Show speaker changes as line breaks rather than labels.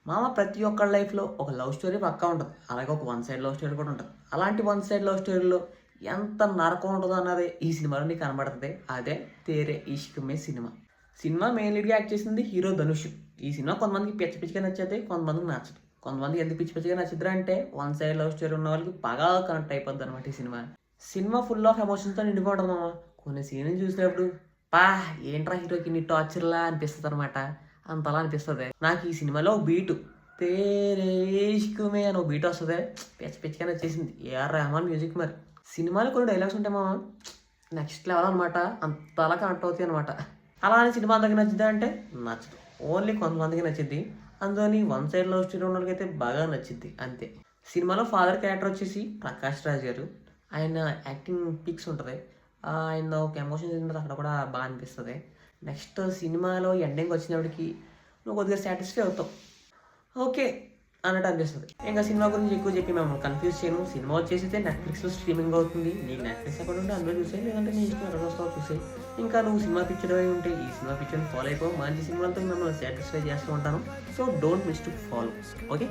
మామ ప్రతి ఒక్కళ్ళ లైఫ్‌లో ఒక లవ్ స్టోరీ పక్కా ఉంటది. అలాగే ఒక వన్ సైడ్ లవ్ స్టోరీ కూడా ఉంటది. అలాంటి వన్ సైడ్ లవ్ స్టోరీలో ఎంత నరకం ఉంటదో అన్నది ఈ సినిమాలో నీకు కనబడతది. అదే 'తేరే ఇష్క్ మే' సినిమా. సినిమా మెయిన్ లీడ్‌గా యాక్ట్ చేసింది హీరో ధనుష్. ఈ సినిమా కొంతమందికి పిచ్చ పిచ్చిగా నచ్చేది. కొంతమందికి నచ్చదు. కొంతమందికి ఎందుకు పిచ్చి పిచ్చిగా నచ్చిద్దిరా అంటే వన్ సైడ్ లవ్ స్టోరీ ఉన్న వాళ్ళకి బాగా కనెక్ట్ అయిపోద్దనమాట ఈ సినిమా. సినిమా ఫుల్ ఆఫ్ ఎమోషన్స్‌తో నిండిపోయి ఉంటది మామ. కొన్ని సీన్‌లు చూసినప్పుడు ఏంట్రా హీరోకి ఇన్ని టార్చర్‌లా అనిపిస్తదనమాట. అంతలా అనిపిస్తది. నాకు ఈ సినిమాలో ఒక బీటు 'తేరే ఇష్క్ మే' అని ఒక బీట్ వస్తది. పిచ్చ పిచ్చిగా నచ్చేసింది. ఏఆర్ రెహమాన్ మ్యూజిక్ మరి. సినిమాలో కొన్ని డైలాగ్స్ ఉంటాయి మామ. నెక్స్ట్ లెవెల్ అనమాట. అంతలా కనెక్ట్ అవుతాయి అనమాట. అలా అని సినిమా అందరికి నచ్చిద్దా అంటే నచ్చదు. ఓన్లీ కొంతమందికి నచ్చిద్ది. అందులోని వన్ సైడ్ లవ్ స్టోరీ ఉన్నోళ్ళకైతే బాగా నచ్చిద్ది అంతే. సినిమాలో ఫాదర్ క్యారెక్టర్ వచ్చేసి ప్రకాష్ రాజ్ గారు. ఆయన యాక్టింగ్ పిక్స్ ఉంటది. ఆయన ఒక ఎమోషన్ సీన్ అక్కడ కూడా బాగా అనిపిస్తది. నెక్స్ట్ సినిమాలో ఎండింగ్ వచ్చినప్పటికి నువ్వు కొద్దిగా సాటిస్ఫై అవుతావు. ఓకే అన్నట్టు అనిపిస్తది. ఇంకా సినిమా గురించి ఎక్కువ చెప్పి మిమ్మల్ని కన్‌ఫ్యూజ్ చేయను. సినిమా వచ్చేసైతే నెట్‌ఫ్లిక్స్‌లో స్ట్రీమింగ్ అవుతుంది. నీకు నెట్‌ఫ్లిక్స్ అకౌంట్ ఉంటే అందులో చూసేయి. లేదంటే నీ ఇష్టం ఎక్కడ వస్తావో చూసేయి. ఇంకా నువ్వు సినిమా పిచ్చోడివై ఉంటే ఈ సినిమా పిచ్చోడిని ఫాలో అయిపో. మంచి సినిమాలతో మిమ్మల్ని సాటిస్ఫై చేస్తూ ఉంటాను. So don't miss to follow. Okay.